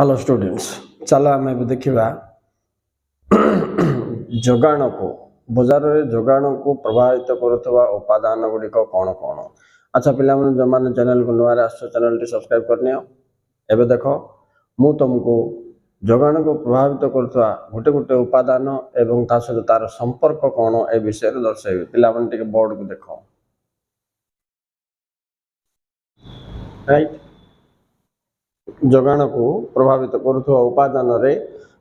Hello students, चलो आम देखा जोगाण को बजार में जोगाण को प्रभावित करुवा उपादान गुड़िक कौन कौन। अच्छा पिला जो मैंने चैनल को नुआ चैनल टी सब्सक्राइब करनी एवं देख मु तुमको जोगाण को प्रभावित करुवा गोटे गोटे उपादान एवं ता सहित तार संपर्क कौन ए विषय दर्शाइबी। पिला बोर्ड को देख राइट। जोगाण को प्रभावित करुवा उपादान रे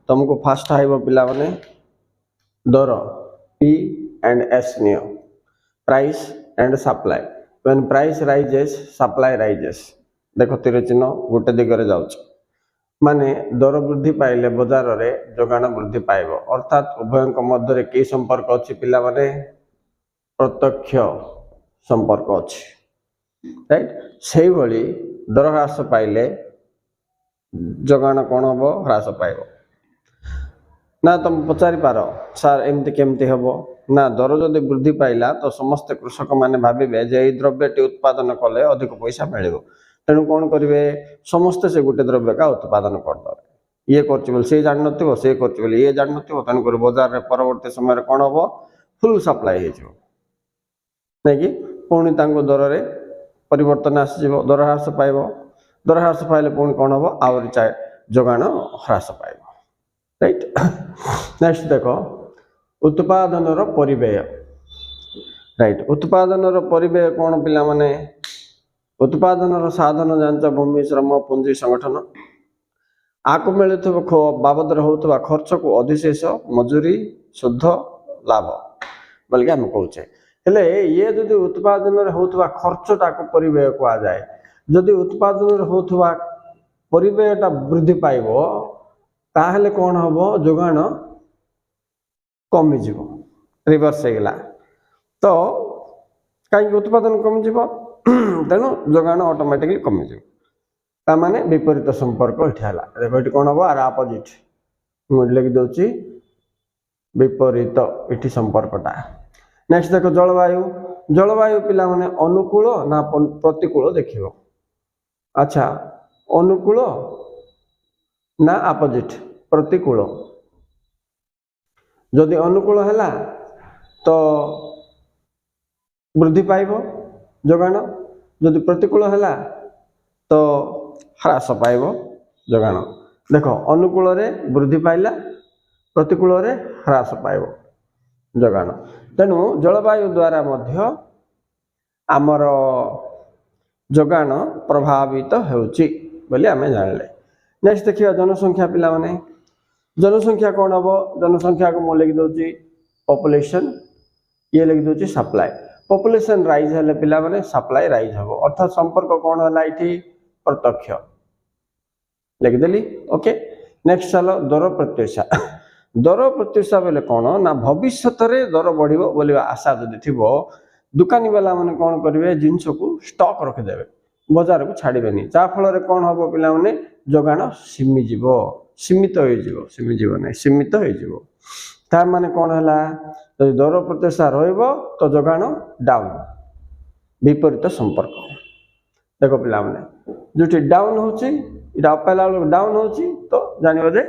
तुमको फास्ट आइब पिला माने दर P and S neo price and supply. When price rises supply rises. देखो तीर चिन्ह गोटे दिगरे जाउछ माने दर वृद्धि पाइले बाजार रे जोगाण वृद्धि पाइबो। अर्थात उभयक मध्य रे की संपर्क अछि पिला माने प्रत्यक्ष संपर्क अछि राइट। सेही भली दर ह्रास पाइले जोगाण कौन हम ह्रास पाइब ना। तुम पचारि पार सार एमती केमती हम ना। दर जदि वृद्धि पाइला तो समस्त कृषक माने भाविबे जे एई द्रव्यटी उत्पादन कले अधिक पैसा मिलिबो, तेणु कौन करिवे समस्ते से गोटे द्रव्य का उत्पादन करदे। ये करछि बोल से जान नथिबो, से करछि बोल ये जान नथिबो, तेणु कर बाजार रे परवर्ती समय रे कोन हबो फुल सप्लाई हे जिवो नै कि पुणी तांको दर रे परिवर्तन आसी जिवो। दर ह्रास पाइबो, दर ह्रास पाइले पुणी कोन हबो आउरी चाहे जोगाण ह्रास पाइबो राइट। नेक्स्ट देखो उत्पादन रो परिव्यय राइट। उत्पादन रो परिव्यय कौन पिला माने उत्पादन रो साधन जांच भूमि श्रम पूंजी संगठन आको मिलुथबो बाबद होतबा खर्च को अधिशेष मजूरी शुद्ध लाभ बल्कि हम कहूचे। हेले ये जदि उत्पादन रे होतबा खर्चटा को परिव्यय को आ जाए, जदि उत्पादन रे होतबा परिव्ययटा वृद्धि पाइबो ताहले कौन हबो जोगाण कमी जीवो, रिवर्स हे गेला तो कहीं उत्पादन कमी जीवो तेणु जोगाण ऑटोमेटिकली कमी जीवो। ता माने विपरीत संपर्क एठी हला। देखो एठी कौन हबो आर अपोजिट मु लिखि दोची विपरीत एठी संपर्कटा। नेक्स्ट देखो जलवायु। जलवायु पिला माने अनुकूल ना प्रतिकूल देखिबो। अच्छा अनुकूल ना अपोजिट प्रतिकूल। जदि अनुकूल हैला तो वृद्धि पाइबो जोगाण, जदि प्रतिकूल हैला तो ह्रास पाइबो जोगाण। देखो अनुकूल रे वृद्धि पाइला, प्रतिकूल रे ह्रास पाइबो जोगाण। तेणु जलवायु द्वारा मध्य आमर जोगाण प्रभावित होउची बोली आमे जानले। नेक्स्ट देखिए जनसंख्या पिला माने जनसंख्या कौन हम जनसंख्या को लिखि दोची पॉपुलेशन, ये लिखि दोची सप्लाई। पॉपुलेशन राइज हेले पिला माने सप्लाई राइज हबो। अर्थात संपर्क कौन हला इठी प्रत्यक्ष लिखि देली ओके। नेक्स्ट चलो दर प्रत्याशा। दर प्रत्याशा बेले कौन ना भविष्य रे दर बढ़िबो बोली आशा जदि थिबो दुकानी वाला माने कौन करिवे जिंस को स्टॉक रखि देबे, बाजार को छाड़िबेनी। जा फल रे कौन हबो पिला माने जोगाण सीमी जीवो, सीमित हो जीवो, सीमी जीवो नै सीमित हो जीवो। तार माने कौन हला जदि दर प्रत्याशा रहइबो तो जोगाण डाउन, विपरीत संपर्क। देखो पिला माने जोटी डाउन होची इटा अपेला डाउन होची तो जानिबो जे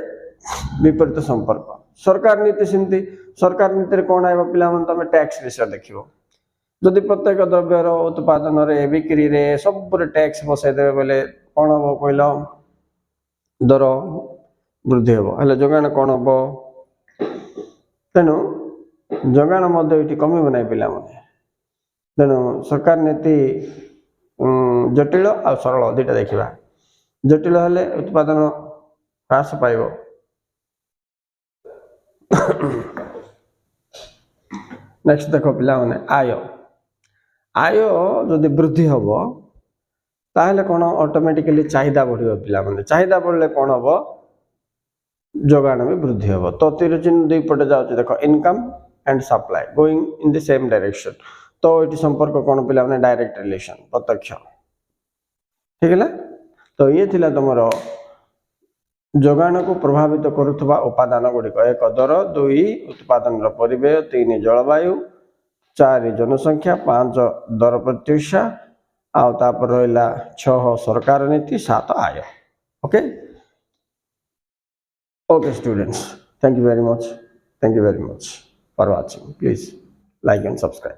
विपरीत संपर्क। सरकार नीति सिंती सरकार नीति रे कौन आइबो पिला माने तमे टैक्स विषय देखिबो। जदि प्रत्येक द्रव्यर उत्पादन रे बिक्री रे सब रे टैक्स बसाइ देबे बोले कौन हबो कहलो दर वृद्धि हबो। हेले जोगाण कौन हबो तेणु जोगाण मध्य एठी कमी बनाइ पिला माने। तेणु सरकार नीति जटिल आ सरल दुटा देखिबा। जटिल हेले उत्पादन ह्रास पाइबो नेक्स्ट देखो पिला माने आय। आय जदि वृद्धि हबो ताहले कौन ऑटोमेटिकली चाहिदा बढ़िबो पिला माने। चाहिदा बढ़ले कौन हबो जोगाण में वृद्धि हबो। तो तीर चिन्ह दुई पटे जाउची देखो income and supply going in the same direction. तो एटी संपर्क कौन पिला माने डायरेक्ट रिलेशन प्रत्यक्ष ठीक है। तो ये थिला तमरो जोगाण को प्रभावित करुवा उपादान गुड़िक। एक दर, दुई उत्पादन परिव्यय, तीन जलवायु, चार जनसंख्या, पांच दर प्रत्याशा आउ तापर रहिला 6 सरकार नीति, 7 आय okay. Okay students, thank you very much for watching. Please like and subscribe.